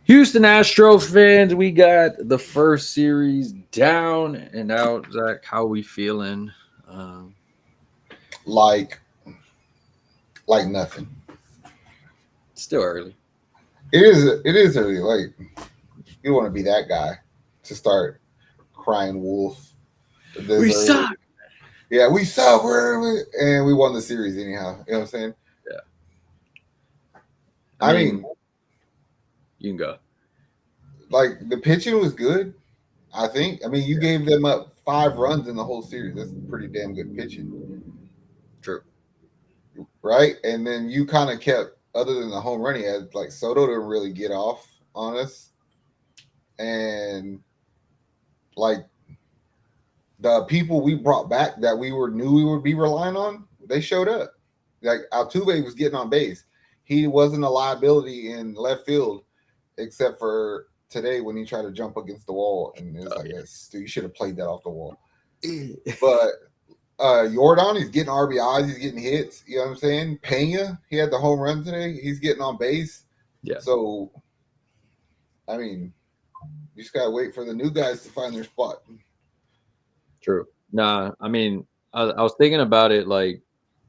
Houston Astros fans, we got the first series down and out. Zach, how we feeling? Um, like like nothing. Still early. It is early. Like you don't want to be that guy to start crying wolf this We early. suck. Yeah, we suck. And we won the series anyhow. You know what I'm saying? Yeah. I I mean, mean, you can go. like the pitching was good. I think. I mean, you Yeah, gave them up 5 runs in the whole series. That's pretty damn good pitching, true. right? And then you kind of kept, other than the home run he had, like Soto didn't really get off on us, and like the people we brought back that we were knew we would be relying on, they showed up. Like Altuve was getting on base. He wasn't a liability in left field, except for today when he tried to jump against the wall, and it was Oh like, you should have played that off the wall. yeah. But Jordan, he's getting RBIs, he's getting hits. You know what I'm saying? Pena, he had the home run today. He's getting on base. Yeah, So, I mean, you just gotta wait for the new guys to find their spot. true. Nah, I mean, I was thinking about it. Like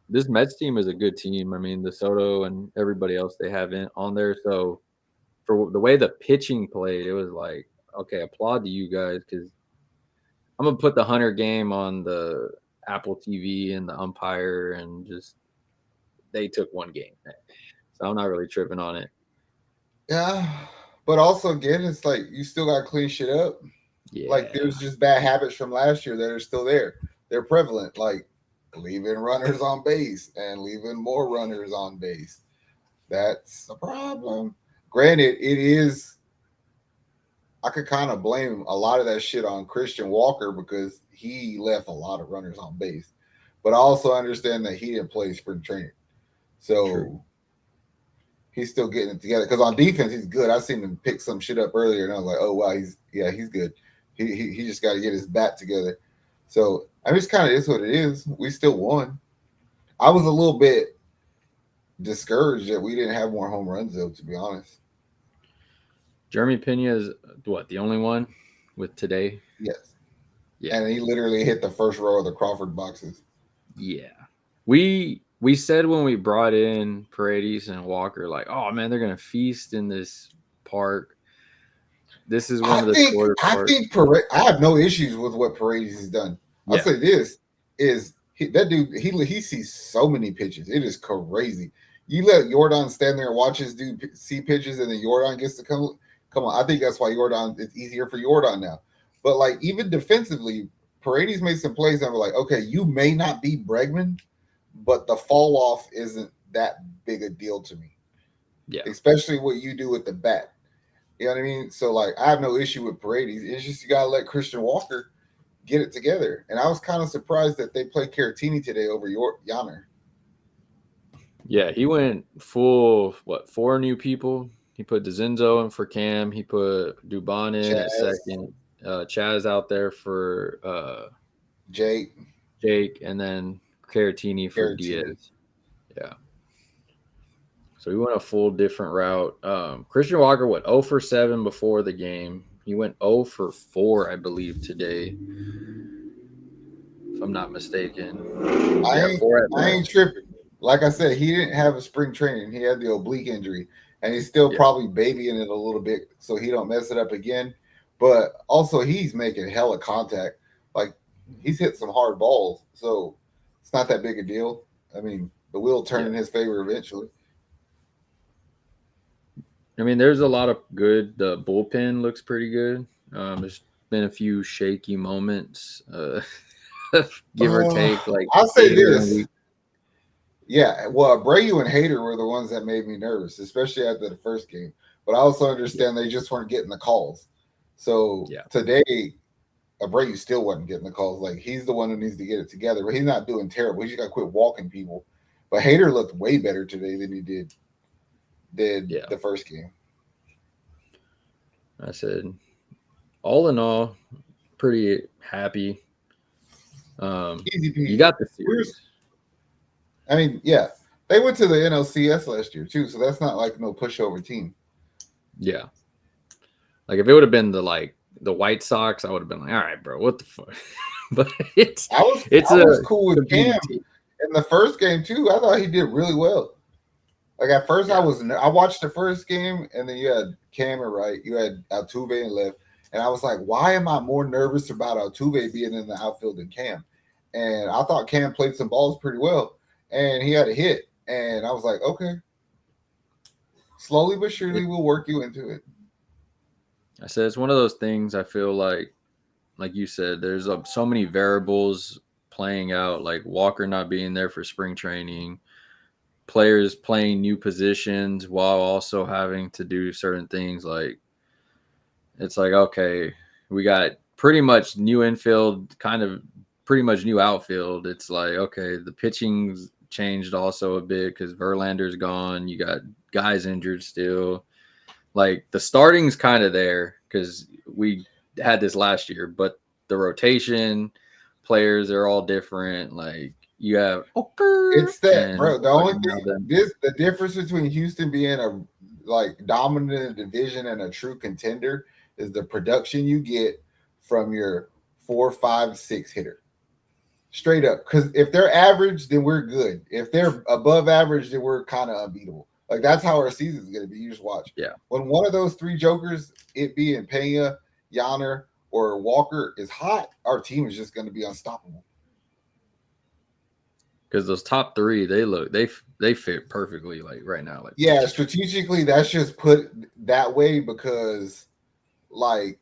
this Mets team is a good team. I mean, the Soto and everybody else they have in on there. So for the way the pitching played, it was like, okay, applaud to you guys because I'm gonna put the Hunter game on the Apple TV and the umpire and just they took one game. So I'm not really tripping on it. Yeah, but also again, it's like you still got to clean shit up. Like Yeah. there's just bad habits from last year that are still there. They're prevalent, like leaving runners on base and leaving more runners on base. That's a problem. Granted, it is. I could kind of blame a lot of that shit on Christian Walker because he left a lot of runners on base. But I also understand that he didn't play spring training, True. so he's still getting it together. Because on defense, he's good. I seen him pick some shit up earlier, and I was like, oh wow, he's good. He just got to get his bat together. So I mean, it's kind of is what it is. We still won. I was a little bit discouraged that we didn't have more home runs, though. To be honest, Jeremy Pena is what the only one with today. yes. Yeah. And he literally hit the first row of the Crawford boxes. Yeah. We said when we brought in Paredes and Walker, like, oh man, they're gonna feast in this park. This is one I of the think shorter I parks. think Paredes. I have no issues with what Paredes has done. I'll Yeah. say this is that dude. He sees so many pitches. It is crazy. You let Jordan stand there and watch his dude see pitches, and then Jordan gets to come. Come on, I think that's why Jordan. It's easier for Jordan now. But like even defensively, Paredes made some plays that were like, okay, you may not be Bregman, but the fall off isn't that big a deal to me, Yeah. especially what you do with the bat. You know what I mean? So like I have no issue with Paredes. It's just you gotta let Christian Walker get it together. And I was kind of surprised that they played Caratini today over Yonner. Yeah. He went full what, 4 new people? He put DeZenzo in for Cam. He put Dubon in at Chaz, second. Chaz out there for Jake, Jake, and then Caratini for Caratini. Diaz. Yeah. So we went a full different route. Christian Walker went 0 for 7 before the game. He went 0 for 4, I believe, today, if I'm not mistaken. I Yeah, ain't 4 at I bats. ain't tripping. Like I said, he didn't have a spring training. He had the oblique injury, and he's still Yeah, probably babying it a little bit so he don't mess it up again. But also, he's making hella contact. Like he's hit some hard balls, so it's not that big a deal. I mean, the wheel turn yeah. in his favor eventually. I mean, there's a lot of good. The bullpen looks pretty good. There's been a few shaky moments, give or Uh, take, like I'll say later in this. week. Yeah, well, Abreu and Hader were the ones that made me nervous, especially after the first game. But I also Yeah, understand they just weren't getting the calls. So yeah, today, Abreu still wasn't getting the calls. Like he's the one who needs to get it together, but he's not doing terrible. He just got to quit walking people. But Hader looked way better today than he did yeah. the first game. I said, all in all, pretty happy. Easy You peasy. got the We were, series. I mean, yeah, they went to the NLCS last year too, so that's not like no pushover team. Yeah. Like if it would have been the White Sox, I would have been like, all right, bro, what the fuck? But I was it's I a was cool with Cam competing team. in the first game too. I thought he did really well. Like at first, Yeah, I watched the first game, and then you had Cam and right, you had Altuve and left, and I was like, why am I more nervous about Altuve being in the outfield than Cam? And I thought Cam played some balls pretty well, and he had a hit, and I was like, okay, slowly but it, surely we'll work you into it. I said it's one of those things. I feel like you said, there's so many variables playing out. Like Walker not being there for spring training, players playing new positions while also having to do certain things. Like it's like okay, we got pretty much new infield, kind of pretty much new outfield. It's like okay, the pitching's changed also a bit because Verlander's gone. You got guys injured still. Like the starting's kind of there because we had this last year, but the rotation players are all different. Like you have Oker It's that, and bro. The only fucking now thing, then. the difference between Houston being a like dominant division and a true contender is the production you get from your 4, 5, 6 hitter. Straight up. Because if they're average, then we're good. If they're above average, then we're kind of unbeatable. Like that's how our season's gonna be. You just watch. Yeah, When one of those three jokers, it being Pena, Yonner, or Walker, is hot, our team is just gonna be unstoppable. because those top three they fit perfectly like right now. Like Yeah, strategically, that's just put that way because like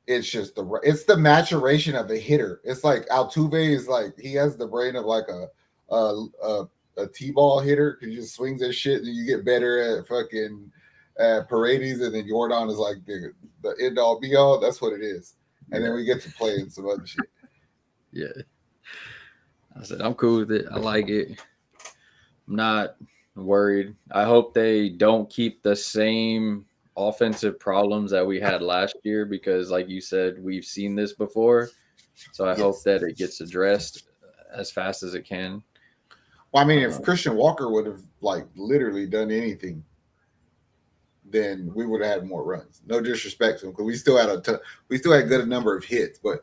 it's the maturation of a hitter. It's like Altuve is like he has the brain of like a T-ball hitter because he just swings that shit and you get better at fucking Paredes, and then Jordan is like the end all be all. That's what it is. And then yeah, we get to play in some other shit. yeah. I said I'm cool with it. I like it. I'm not worried. I hope they don't keep the same offensive problems that we had last year because, like you said, we've seen this before. So I hope Yes. that it gets addressed as fast as it can. Well, I mean, if Uh, Christian Walker would have like literally done anything, then we would have had more runs. No disrespect to him, because we still had a good number of hits. But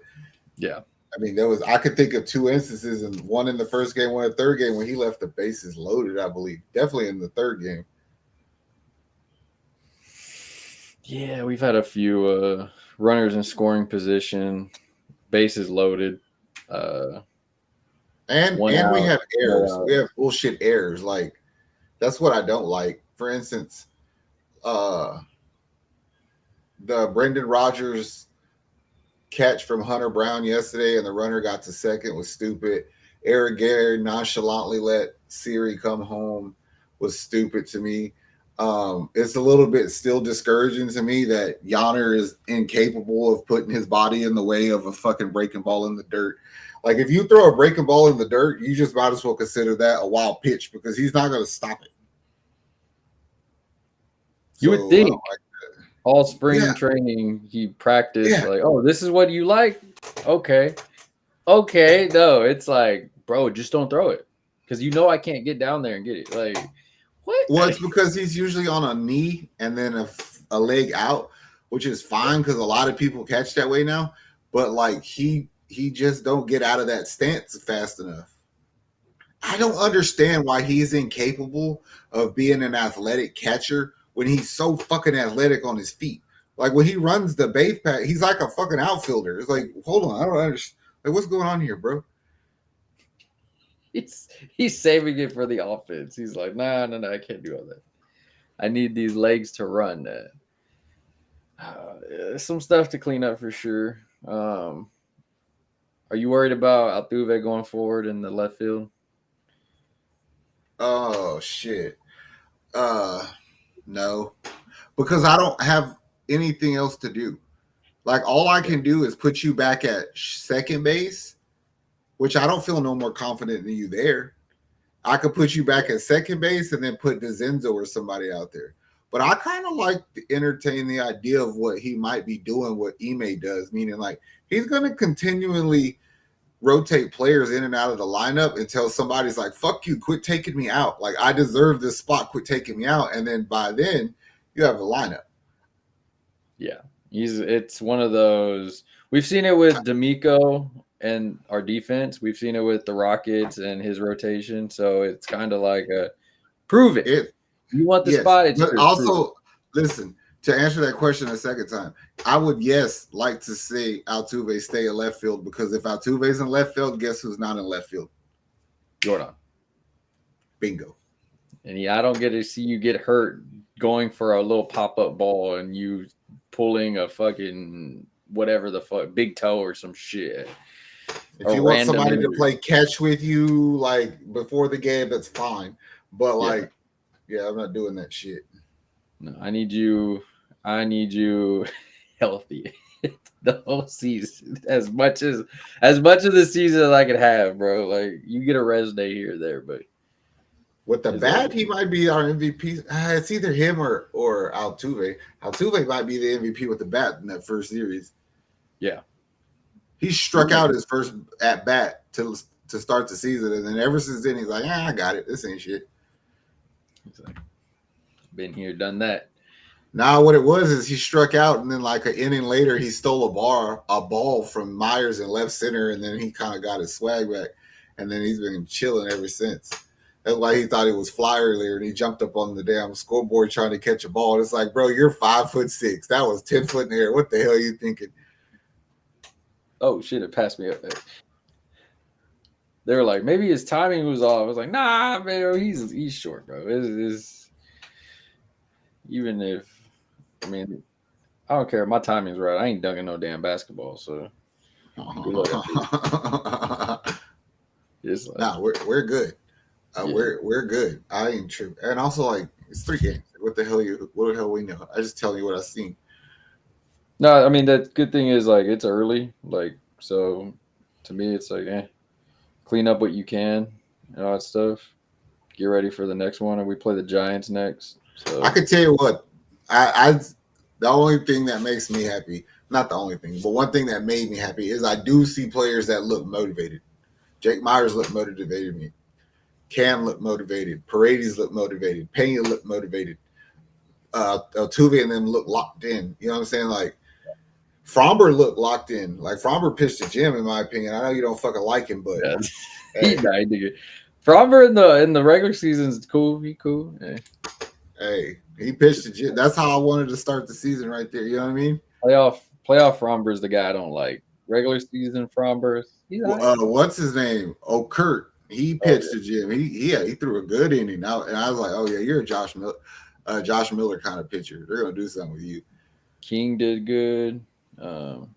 yeah, I mean, I could think of two instances, and one in the first game, one in the third game, when he left the bases loaded. I believe definitely in the third game. yeah, we've had a few runners in scoring position, bases loaded. Uh, One And we out, have no errors. We out. have bullshit errors. Like that's what I don't like. For instance, uh the Brendan Rodgers catch from Hunter Brown yesterday, and the runner got to second was stupid. Eric Gary nonchalantly let Siri come home was stupid to me. It's a little bit still discouraging to me that Yonner is incapable of putting his body in the way of a fucking breaking ball in the dirt. Like if you throw a breaking ball in the dirt, you just might as well consider that a wild pitch because he's not going to stop it. You would So I think don't like. all Yeah, spring training he practiced yeah, like, oh, this is what you like? Okay. Okay. No, it's like, bro, just don't throw it. Because you know I can't get down there and get it. Like, what? well, it's because he's usually on a knee and then a leg out, which is fine because a lot of people catch that way now. But like he just don't get out of that stance fast enough. I don't understand why he's incapable of being an athletic catcher when he's so fucking athletic on his feet. Like when he runs the base pack, he's like a fucking outfielder. It's like, hold on, I don't understand. Like, what's going on here, bro? He's saving it for the offense. He's like, nah, no, no, I can't do all that. I need these legs to run. Some stuff to clean up for sure. Are you worried about Altuve going forward in the left field? Oh shit. Uh no. Because I don't have anything else to do. Like all I Yeah. can do is put you back at second base, which I don't feel no more confident than you there. I could put you back at second base and then put DeZenzo or somebody out there. But I kind of like to entertain the idea of what he might be doing, what Ime does, meaning like he's going to continually rotate players in and out of the lineup until somebody's like, fuck you, quit taking me out. Like I deserve this spot, quit taking me out. And then by then you have a lineup. Yeah, it's one of those. We've seen it with D'Amico and our defense. We've seen it with the Rockets and his rotation. So it's kind of like a prove it. It You want the yes, spot? It's but yours. Prove it. also listen to answer that question a second time. I would like to see Altuve stay in left field because if Altuve's in left field, guess who's not in left field? Jordan. Bingo. And yeah, I don't get to see you get hurt going for a little pop up ball and you pulling a fucking whatever the fuck big toe or some shit. If A you want random somebody to injury. play catch with you like before the game, that's fine. But Yeah. like, yeah, I'm not doing that shit. No, I need you. I need you healthy the whole season, as much of the season as I could have, bro. Like you get a rest day here or there, but With the it's like bat, he might be our MVP. It's either him or Altuve. Altuve might be the MVP with the bat in that first series. yeah, He he struck might out be. his first at bat to start the season, and then ever since then he's like, I got it. This ain't shit. He's like been here, done that. Now what it was is he struck out, and then like an inning later, he stole a ball from Myers in left center, and then he kind of got his swag back, and then he's been chilling ever since. That's why he thought he was fly earlier, and he jumped up on the damn scoreboard trying to catch a ball. And it's like, bro, you're 5'6". That was 10 foot in the air. What the hell are you thinking? Oh shit! It passed me up. They were like, maybe his timing was off. I was like, nah, man, he's short, bro. It's even if I mean I don't care. My timing's right. I ain't dunking no damn basketball, so good luck out there. It's like, Nah, we're good. yeah. We're good. I ain't tripping. And also, like, it's 3 games. What the hell you? What the hell we know? I just tell you what I seen. No, I mean the good thing is like it's early, like so. To me, it's like clean up what you can and all that stuff. Get ready for the next one, and we play the Giants next. I So could tell you what. I the only thing that makes me happy, not the only thing, but one thing that made me happy is I do see players that look motivated. Jake Myers looked motivated to me. Cam looked motivated. Paredes looked motivated. Pena looked motivated. Altuve and them looked locked in. You know what I'm saying? Like Fromber looked locked in. Like Fromber pitched a gym, in my opinion. I know you don't fucking like him, but yeah, he hey, died. Nigga. Fromber in the regular season is cool. He cool. Yeah. hey, he pitched a gym. That's how I wanted to start the season right there. You know what I mean? Playoff Fromber is the guy I don't like. Regular season Fromber, he's all right. What's his name? Oh, Kurt. He Oh pitched a gym. He threw a good inning out, and I was like, oh yeah, you're a Josh Miller kind of pitcher. They're gonna do something with you. King did good. Um,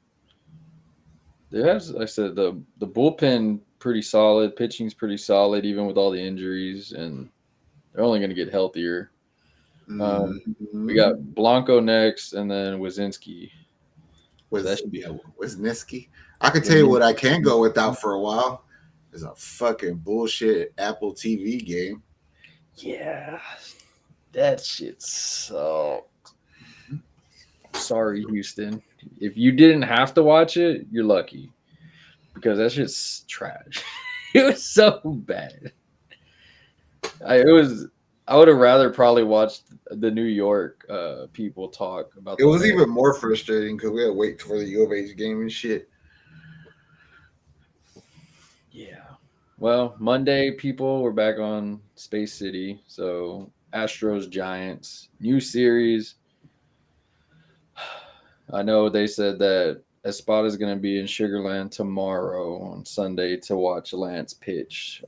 like I said, the bullpen pretty solid. Pitching's pretty solid, even with all the injuries, and they're only going to get healthier. We Mm-hmm. got Blanco next, and then Wazinski. So that Was should be yeah, was Niski. I could tell you what I can Winiski. go without for a while is a fucking bullshit Apple TV game. Yeah, that shit sucked. Sorry, Houston. If you didn't have to watch it, you're lucky because that shit's trash. It was so bad. It was. I would have rather probably watched the New York people talk about It the was whole. even more frustrating because we had to wait for the U of H game and shit. Yeah. Well, Monday, people were back on Space City. So Astros Giants new series. I know they said that Espada is going to be in Sugarland tomorrow on Sunday to watch Lance pitch.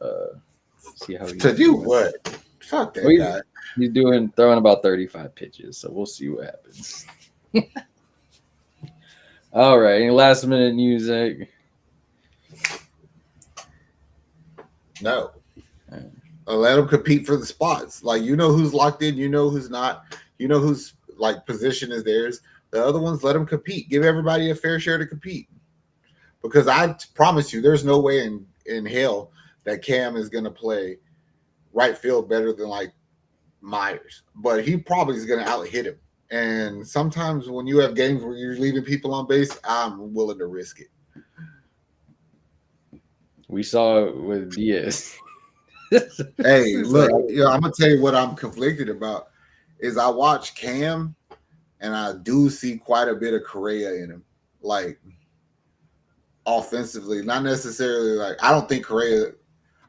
See how To he's do doing. what? Fuck Well, that guy. he's doing throwing about 35 pitches, so we'll see what happens. All right, any last minute news? No. Let them compete for the spots. Like you know who's locked in, you know who's not, you know whose like position is theirs. The other ones, let them compete. Give everybody a fair share to compete. Because I promise you, there's no way in hell that Cam is gonna play right field better than like Myers. But he probably is gonna out hit him. And sometimes when you have games where you're leaving people on base, I'm willing to risk it. We saw it with Diaz. Hey, It's like, look, you know, I'm gonna tell you what I'm conflicted about is I watch Cam and I do see quite a bit of Correa in him. Like offensively, not necessarily like I don't think Correa.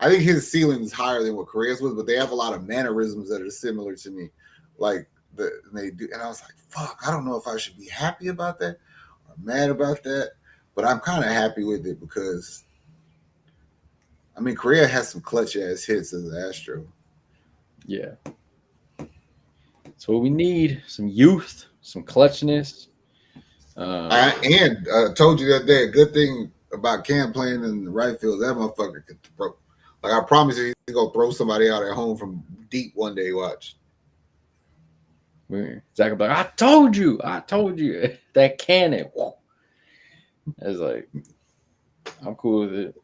I think his ceiling is higher than what Correa's was, but they have a lot of mannerisms that are similar to me. Like they do, and I was like, "Fuck, I don't know if I should be happy about that or mad about that." But I'm kind of happy with it because I mean, Correa has some clutch ass hits as an Astro. Yeah. That's what we need. Some youth, some clutchness. Um, And told you that day a good thing about Cam playing in the right field. That motherfucker could throw. Like I promise you, he's gonna throw somebody out at home from deep one day. Watch. Zach will be like, I told you that cannon. I was like, I'm cool with it.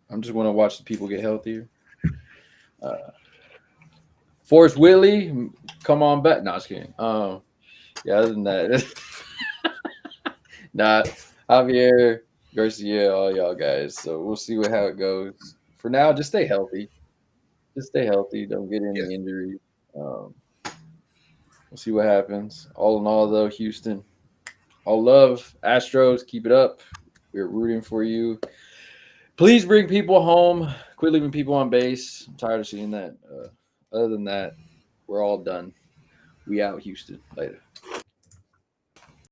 I'm just want to watch the people get healthier. Uh, Forrest Willie, come on back. No, just kidding. Yeah, other than that, not Javier Garcia, all y'all guys. So we'll see how it goes. For now, just stay healthy. Just stay healthy. Don't get Yes. any injuries. Um, we'll see what happens. All in all, though, Houston, all love. Astros, keep it up. We're rooting for you. Please bring people home. Quit leaving people on base. I'm tired of seeing that. Other than that, we're all done. We out, Houston. Later.